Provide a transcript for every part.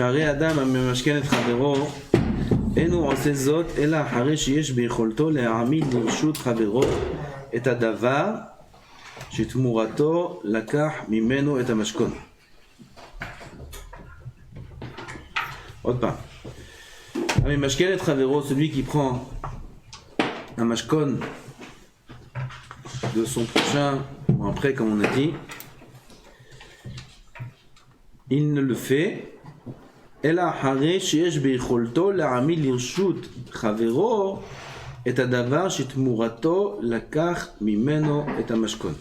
שהרי אדם הממשכן את חברו אין הוא עושה זאת אלא אחרי שיש ביכולתו להעמיד לרשות חברו את הדבר שתמורתו לקח ממנו את המשכון. עוד פעם, הממשכן את חברו, celui qui prend un mashkon de son prochain ou un prêt comme on a dit, il ne le fait אלא אחרי שיש ביכולתו להעמיד לרשות חברו את הדבר שתמורתו לקח ממנו את המשכון.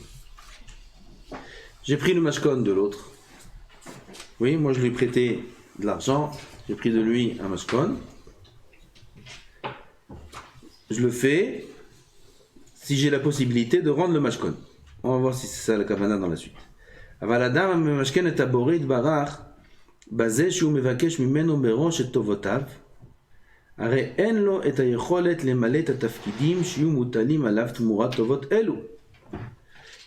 J'ai pris le mashkon de l'autre. Oui, moi je lui ai prêté de l'argent, j'ai pris de lui un mashkon. Je le fais si j'ai la possibilité de rendre le mashkon. On va voir si c'est ça la kavana dans la suite. אבל אדם הממשכן את הבורא יתברך בזה שהוא מבקש ממנו מראש את טובותיו, הרי אין לו את היכולת למלא את התפקידים שיהיו מוטלים עליו תמורת טובות אלו.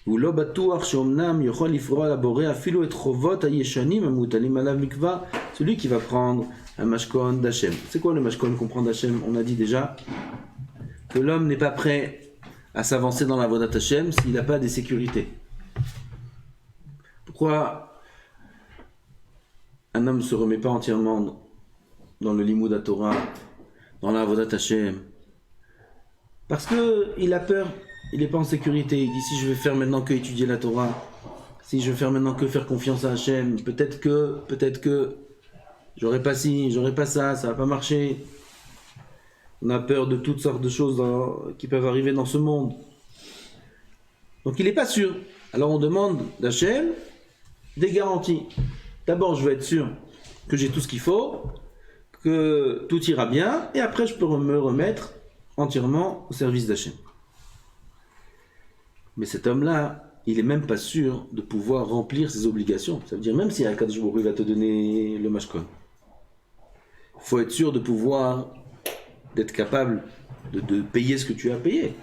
הוא לא בטוח שאומנם יכול לפרוע לבורא אפילו את חובות הישנים המוטלים עליו מכבר, celui qui va prendre un mashkon d'Hachem. C'est quoi le mashkon qu'on prend d'Hachem? On a dit déjà que l'homme n'est pas prêt à s'avancer dans la voie d'Hachem s'il n'a pas des sécurités. Pourquoi un homme ne se remet pas entièrement dans le Limud HaTorah, dans la Avodat Hashem? Parce qu'il a peur, il n'est pas en sécurité. Il dit si je vais faire maintenant que étudier la Torah, si je vais faire maintenant que faire confiance à Hashem, peut-être que, j'aurai pas ci, j'aurai pas ça, ça va pas marcher. On a peur de toutes sortes de choses qui peuvent arriver dans ce monde. Donc il n'est pas sûr. Alors on demande d'Hachem des garanties. D'abord, je veux être sûr que j'ai tout ce qu'il faut, que tout ira bien, et après, je peux me remettre entièrement au service d'Hachem. Mais cet homme-là, il n'est même pas sûr de pouvoir remplir ses obligations. Ça veut dire, même si Akadosh Baruch Hu va te donner le mashkon, il faut être sûr de pouvoir, d'être capable de payer ce que tu as payé.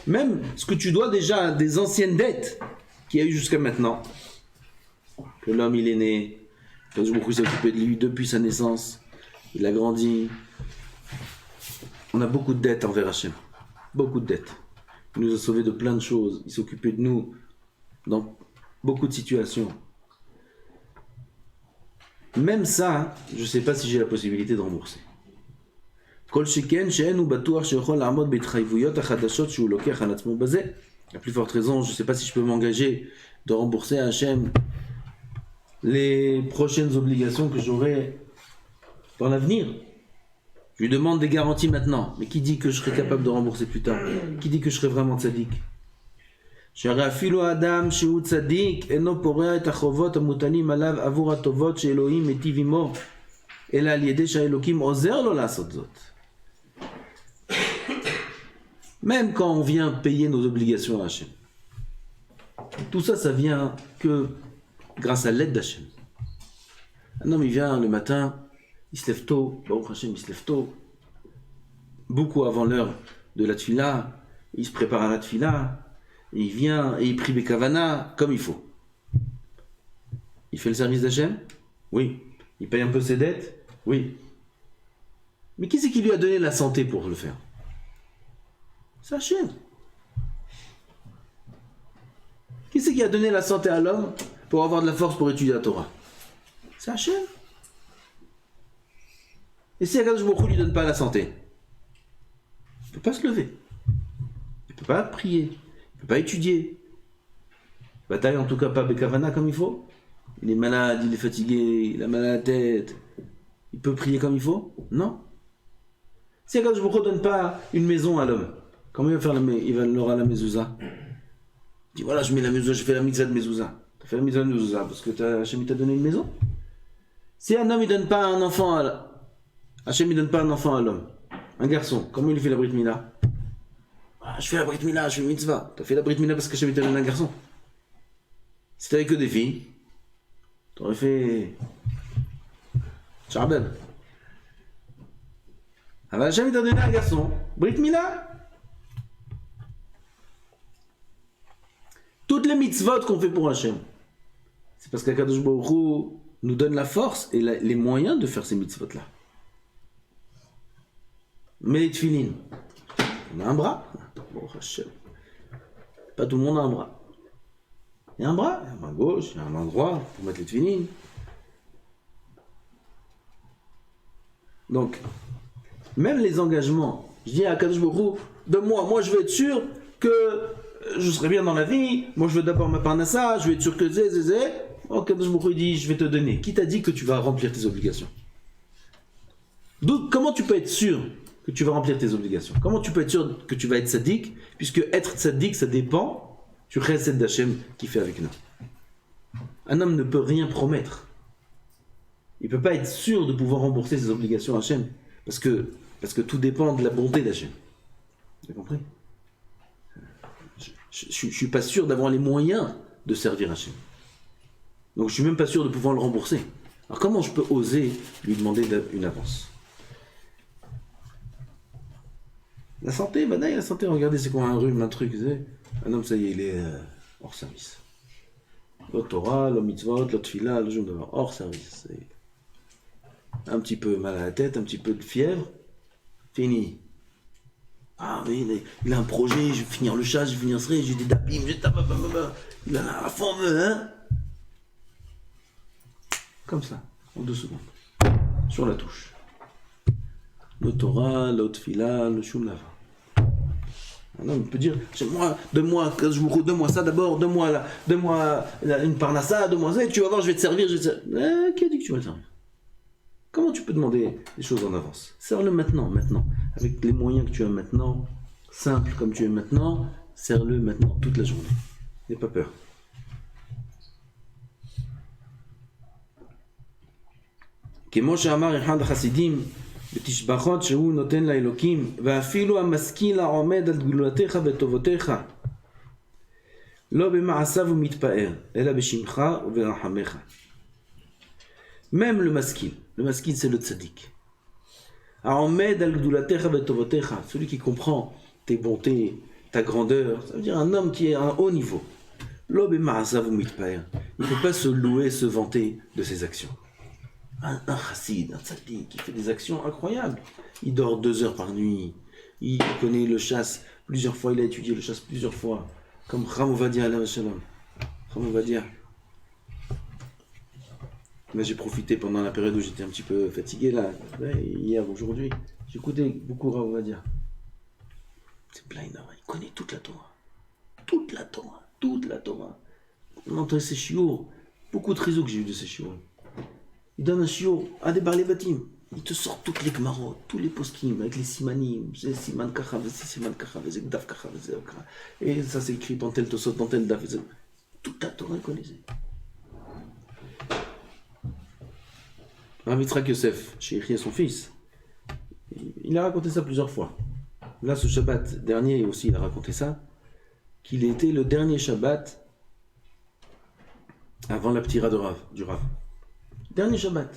Même ce que tu dois déjà des anciennes dettes qu'il y a eu jusqu'à maintenant, que l'homme il est né, que Baruch Hu s'est occupé de lui depuis sa naissance, il a grandi. On a beaucoup de dettes envers Hachem, beaucoup de dettes. Il nous a sauvés de plein de choses, il s'est occupé de nous dans beaucoup de situations. Même ça, je ne sais pas si j'ai la possibilité de rembourser. La plus forte raison, je ne sais pas si je peux m'engager de rembourser à Hachem les prochaines obligations que j'aurai dans l'avenir. Je lui demande des garanties maintenant, mais qui dit que je serai capable de rembourser plus tard? Qui dit que je serai vraiment tzaddik? שהרי אפילו האדם שהוא צדיק אינו פורע את החובות המוטלים עליו עבור הטובות שאלוהים מיטיב עמו, אלא על ידי שהאלוקים עוזר לו לעשות זאת. Même quand on vient payer nos obligations à Hachem, tout ça, ça vient que grâce à l'aide d'Hachem. Un homme, il vient le matin, il se lève tôt, Baruch Hashem, il se lève tôt, beaucoup avant l'heure de la tfila, il se prépare à la tfila, il vient et il prie Bekavana comme il faut. Il fait le service d'Hachem? Oui. Il paye un peu ses dettes? Oui. Mais qui c'est qui lui a donné la santé pour le faire? C'est Hachem. Qui c'est qui a donné la santé à l'homme pour avoir de la force pour étudier la Torah? C'est Hachem. Et si Akadosh Baruch Hu lui donne pas la santé, il ne peut pas se lever. Il ne peut pas prier. Il ne peut pas étudier. Bataille en tout cas pas Bekavana comme il faut. Il est malade, il est fatigué, il a mal à la tête. Il peut prier comme il faut? Non. Si Akadosh Baruch Hu ne donne pas une maison à l'homme, comment il va faire il aura la mezouza? Il dit voilà, je mets la mezouza, je fais la mitzvah de mezouza. Tu as fait la mitzvah de mezouza parce que Hachem t'a donné une maison? Si un homme il donne pas un enfant à Hachem il donne pas un enfant à l'homme, un garçon, comment il fait la brit mila? Ah, je fais la brit mila, je fais la mitzvah. Tu as fait la brit mila parce que Hachem t'a donné un garçon. Si t'avais que des filles, t'aurais fait Charbel. Alors Hachem t'a donné un garçon, brit mila. Toutes toutes les mitzvot qu'on fait pour Hachem, c'est parce qu'Akadosh Baruch Hu nous donne la force et les moyens de faire ces mitzvot-là. Mais les tefilines, on a un bras. Bon, Hachem. Pas tout le monde a un bras. Il y a un bras gauche, il y a un bras droit pour mettre les tefilines. Donc, même les engagements, je dis à Kadosh Baruch Hu, de moi je veux être sûr que je serai bien dans la vie, moi je veux d'abord ma parnassa, je veux être sûr que zé. Oh, Kadosh Baruch Hu dit, je vais te donner. Qui t'a dit que tu vas remplir tes obligations? Donc, comment tu peux être sûr que tu vas remplir tes obligations? Comment tu peux être sûr que tu vas être tzaddik? Puisque être tzaddik, ça dépend du chesed d'Hachem qui fait avec nous. Un homme ne peut rien promettre. Il ne peut pas être sûr de pouvoir rembourser ses obligations à Hachem. Parce que tout dépend de la bonté d'Hachem. Vous avez compris? Je ne suis pas sûr d'avoir les moyens de servir Hachem. Donc je ne suis même pas sûr de pouvoir le rembourser. Alors comment je peux oser lui demander une avance? La santé, la santé, regardez, c'est quoi un rhume, un truc, un homme, ça y est, il est hors service. L'autre Torah, l'autre mitzvot, l'autre tefila, le jour de hors service. C'est un petit peu mal à la tête, un petit peu de fièvre, fini. Ah mais il a un projet, je vais finir le chat, je vais finir ce j'ai des dapim, il a la forme, hein. Comme ça, en 2 secondes. Sur la touche. Le Torah, l'autre fila, le Shum Lava. Un homme peut dire, donne-moi ça d'abord, donne-moi une parnassa, donne-moi ça, et tu vas voir, je vais te servir, qui a dit que tu vas le servir? Comment tu peux demander les choses en avance? Sers-le maintenant. Avec les moyens que tu as maintenant, simple comme tu es maintenant, sers-le maintenant, toute la journée. N'aie pas peur. כמו שאמר אחד החסידים בתשבחות שהוא נותן לאלוקים ואפילו המשכיל העומד על גדולתך וטובותיך לא במעשיו הוא מתפאר אלא בשמך וברחמך. Même le maskil c'est le tzaddik. העומד על גדולתך וטובותיך, celui qui comprend tes bontés, ta grandeur, ça veut dire un homme qui est à un haut niveau. לא במעשיו הוא מתפאר. Il ne peut pas se louer, se vanter de ses actions. Un chassid, un tzaddik, qui fait des actions incroyables. Il dort 2 heures par nuit. Il connaît le chasse plusieurs fois. Il a étudié le chasse plusieurs fois. Comme Chacham Ovadia, alayhi shalom. Chacham Ovadia. Mais j'ai profité pendant la période où j'étais un petit peu fatigué, là. Hier, aujourd'hui. J'écoutais beaucoup Chacham Ovadia. C'est blind, il connaît toute la Torah. Toute la Torah. On entend ses chiours. Beaucoup de réseaux que j'ai eu de ces chiours. Il donne un chiot à des barlébatim. Il te sort toutes les gmarot, tous les poskim, avec les simanim, c'est siman kacha, c'est siman kacha, c'est daf kacha, et ça c'est écrit dans tel tosot, dans tel daf. Toute la Torah connaissait. Rav Yitzhak Yosef, chez Yechia, son fils, il a raconté ça plusieurs fois. Là, ce Shabbat dernier aussi, il a raconté ça, qu'il était le dernier Shabbat avant la ptira du Rav. Dernier Shabbat.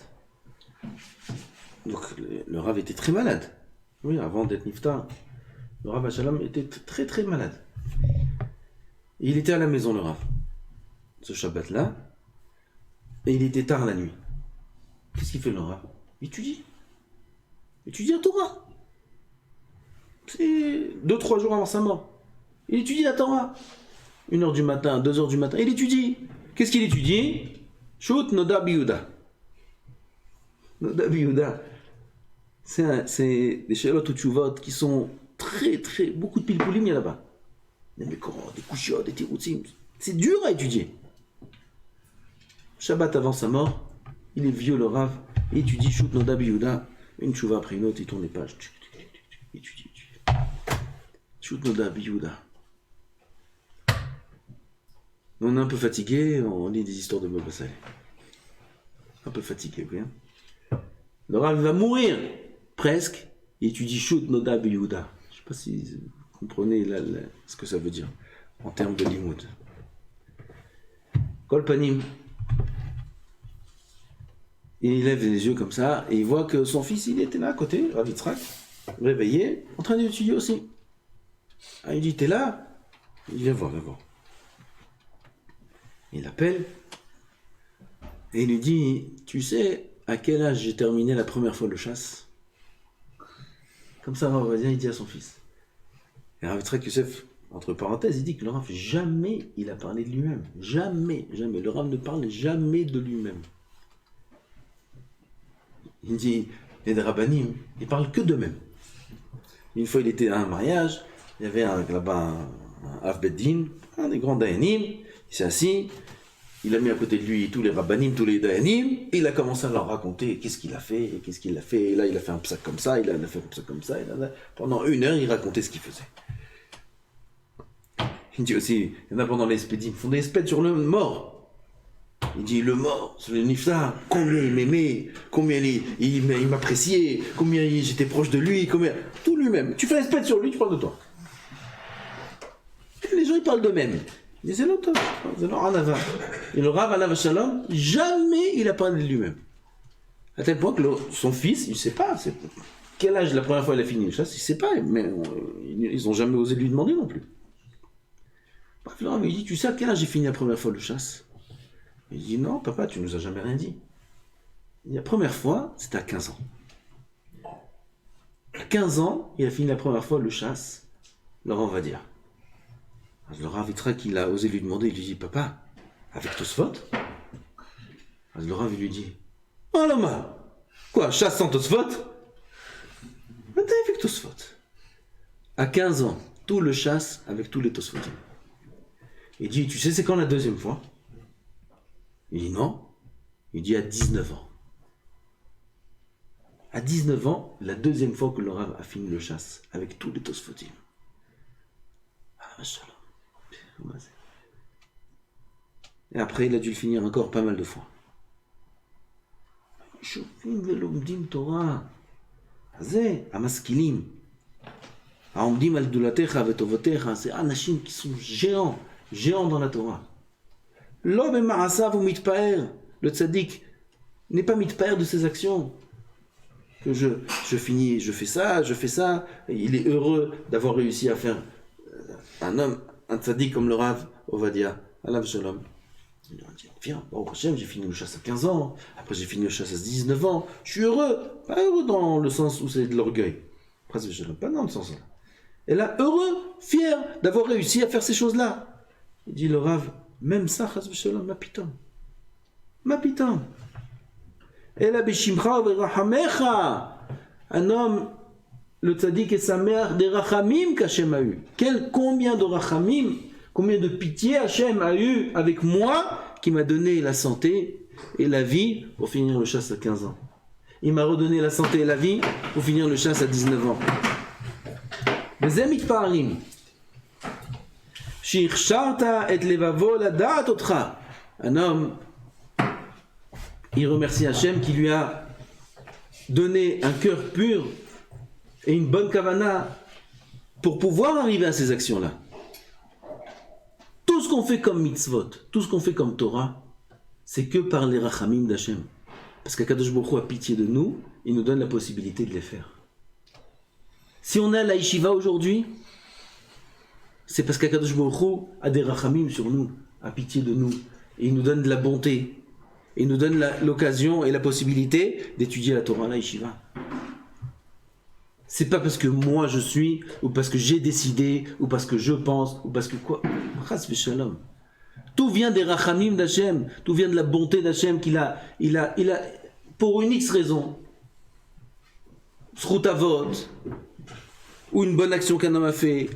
Donc le Rav était très malade. Oui, avant d'être Niftar, le Rav Shalom était très très malade. Et il était à la maison, le Rav, ce Shabbat-là, et il était tard la nuit. Qu'est-ce qu'il fait le Rav? Il étudie la Torah. C'est 2-3 jours avant sa mort. Il étudie la Torah. 1h du matin, 2h du matin, il étudie. Qu'est-ce qu'il étudie? Shut Noda Biyuda. Noda Biyuda. C'est des shalot ou tchouvot qui sont très, beaucoup de pilpoulim, il y a là-bas. Des mékorot, des kushot, des tiroutzim. C'est dur à étudier. Shabbat avant sa mort, il est vieux le Rav, il étudie Shut Noda Biyuda, une tchouva après une autre, il tourne les pages. Il étudie. Shut Noda Biyuda. On est un peu fatigué, on lit des histoires de Baba Saleh. Un peu fatigué, oui. Hein. Le Rav va mourir, presque. Il étudie Shut Noda Biyuda. Je ne sais pas si vous comprenez ce que ça veut dire en termes de limoud. Kol Panim. Il lève les yeux comme ça et il voit que son fils, il était là à côté, Rav Yitzhak, réveillé, en train d'étudier aussi. Ah, il dit, t'es là? Il vient voir. Il l'appelle et il lui dit, tu sais à quel âge j'ai terminé la première fois le chasse? Comme ça, Rav Ovadia, il dit à son fils. Et Rav Yitzhak Yosef, entre parenthèses, il dit que le Rav, jamais il a parlé de lui-même. Jamais, jamais. Le Rav ne parle jamais de lui-même. Il dit, les Rabbanim, ils parlent que d'eux-mêmes. Une fois, il était à un mariage, il y avait là-bas un Av Beddin, un des grands Dayanim, il s'est assis, il a mis à côté de lui tous les Rabbanim, tous les Dayanim, il a commencé à leur raconter qu'est-ce qu'il a fait, et là il a fait un psak comme ça, il a fait un psak comme ça, pendant 1 heure, il racontait ce qu'il faisait. Il dit aussi, il y en a pendant les spédimes, ils font des spèdes sur le mort. Il dit, le mort, c'est le nifta, combien il m'aimait, combien il m'appréciait, combien j'étais proche de lui, combien... Tout lui-même. Tu fais un spède sur lui, tu parles de toi. Les gens, ils parlent d'eux-mêmes. Il dit, c'est l'autre, c'est leur anava. Et le Rav Alav Shalom, jamais il a parlé de lui-même. À tel point que son fils, il ne sait pas, quel âge la première fois il a fini le chasse, il ne sait pas, mais ils n'ont jamais osé lui demander non plus. Bref, le Rav, il dit, tu sais à quel âge j'ai fini la première fois le chasse? Il dit, non, papa, tu nous as jamais rien dit. La première fois, c'était à 15 ans. À 15 ans, il a fini la première fois le chasse, Laurent va dire. Alors, le Rav Yitzhak, il a osé lui demander, il lui dit, papa, avec Tosfot? Alors, le Rav, il lui dit, oh l'homme, quoi, chasse sans Tosfot? Maintenant, avec Tosfot. À 15 ans, tout le chasse avec tous les Tosfot. Il dit, tu sais, c'est quand la deuxième fois? Il dit non. Il dit à 19 ans. À 19 ans, la deuxième fois que le Rav a fini le chasse avec tous les Tosfotim. Ah, shalom. Et après, il a dû le finir encore pas mal de fois. שופים ולומדים תורה. זה המשכילים. העומדים על גדולתך וטובתך, c'est אנשים qui sont géants dans la Torah. L'homme est ma'asav ou mitpaer. Le tzaddik n'est pas mitpaer de ses actions. Que je finis, je fais ça. Il est heureux d'avoir réussi à faire un tzaddik comme le Rav Ovadia, Alav Shalom. Il lui a dit, viens, bon, Hachem, j'ai fini le chasse à 15 ans, après j'ai fini le chasse à 19 ans, je suis heureux. Pas heureux dans le sens où c'est de l'orgueil. Pas dans le sens là. Et là, heureux, fier d'avoir réussi à faire ces choses-là. Il dit le Rav, même ça, chas v'shalom, ma pitam. Et là, b'shimcha v'rachamecha, un homme, le tzaddik et sa mère, des rachamim qu'Hachem a eu. Combien de rachamim, combien de pitié Hachem a eu avec moi, qui m'a donné la santé et la vie pour finir le chasse à 15 ans. Il m'a redonné la santé et la vie pour finir le chasse à 19 ans. Les amis parim. Un homme, il remercie Hachem qui lui a donné un cœur pur et une bonne kavana pour pouvoir arriver à ces actions-là. Tout ce qu'on fait comme mitzvot, tout ce qu'on fait comme Torah, c'est que par les rachamim d'Hachem. Parce qu'Akadosh Baruch Hu a pitié de nous, il nous donne la possibilité de les faire. Si on est à la yeshiva aujourd'hui, c'est parce qu'Akadosh Baruch Hu a des rachamim sur nous, a pitié de nous, et il nous donne de la bonté, et il nous donne l'occasion et la possibilité d'étudier la Torah à la yeshiva. C'est pas parce que moi je suis, ou parce que j'ai décidé, ou parce que je pense, ou parce que quoi. Chas v'shalom. Tout vient des rachamim d'Hachem, tout vient de la bonté d'Hachem qu'il a, pour une X raison. Zchut avot, ou une bonne action qu'un homme a fait,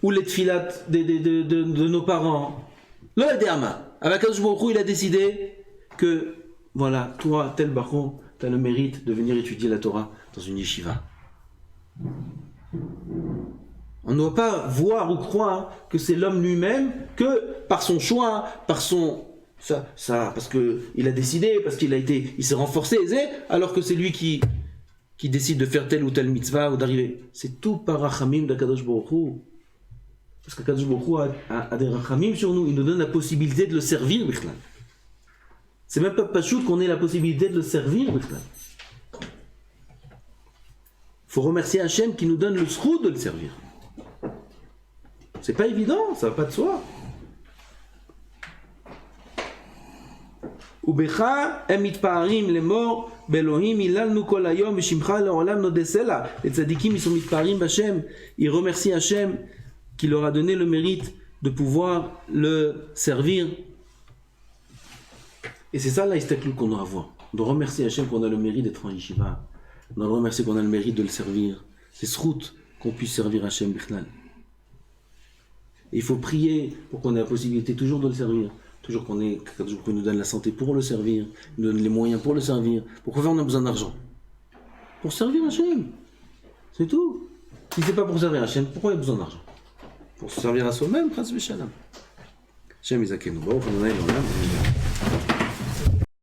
ou les tfilat de nos parents. Lo yadéama. Avec Akadosh Baruch Hu, il a décidé que, voilà, toi, tel baron, tu as le mérite de venir étudier la Torah dans une yeshiva. On ne doit pas voir ou croire que c'est l'homme lui-même, que par son choix, par son... parce qu'il a décidé, parce il s'est renforcé, alors que c'est lui qui décide de faire telle ou telle mitzvah ou d'arriver. C'est tout par rachamim d'Akadosh Baruch Hu. Parce qu'Akadosh Baruch Hu a des rachamim sur nous, il nous donne la possibilité de le servir, bichlal. C'est même pas pachout qu'on ait la possibilité de le servir, bichlal. Il faut remercier Hachem qui nous donne le zchut de le servir. C'est pas évident, ça va pas de soi. ובך הם מתפארים לאמור, באלוהים היללנו כל היום, בשמך לעולם נודה סלע. Les tzadikim, ils sont מתפארים בהשם, ils remercient Hachem qui leur a donné le mérite de pouvoir le servir. Et c'est ça l'histaklut qu'on doit avoir. On doit remercier Hachem qu'on a le mérite d'être en yeshiva. On doit remercier qu'on a le mérite de le servir. C'est srout qu'on puisse servir Hachem bichlal. Il faut prier pour qu'on ait la possibilité toujours de le servir. Toujours qu'on nous donne la santé pour le servir, nous donne les moyens pour le servir. Pourquoi on a besoin d'argent? Pour servir Hachem. C'est tout. Si c'est pas pour servir Hachem, pourquoi il y a besoin d'argent? Pour se servir à soi-même, Chas v'Shalom. Hachem Yizakenu. Baruch Adonai L'Olam.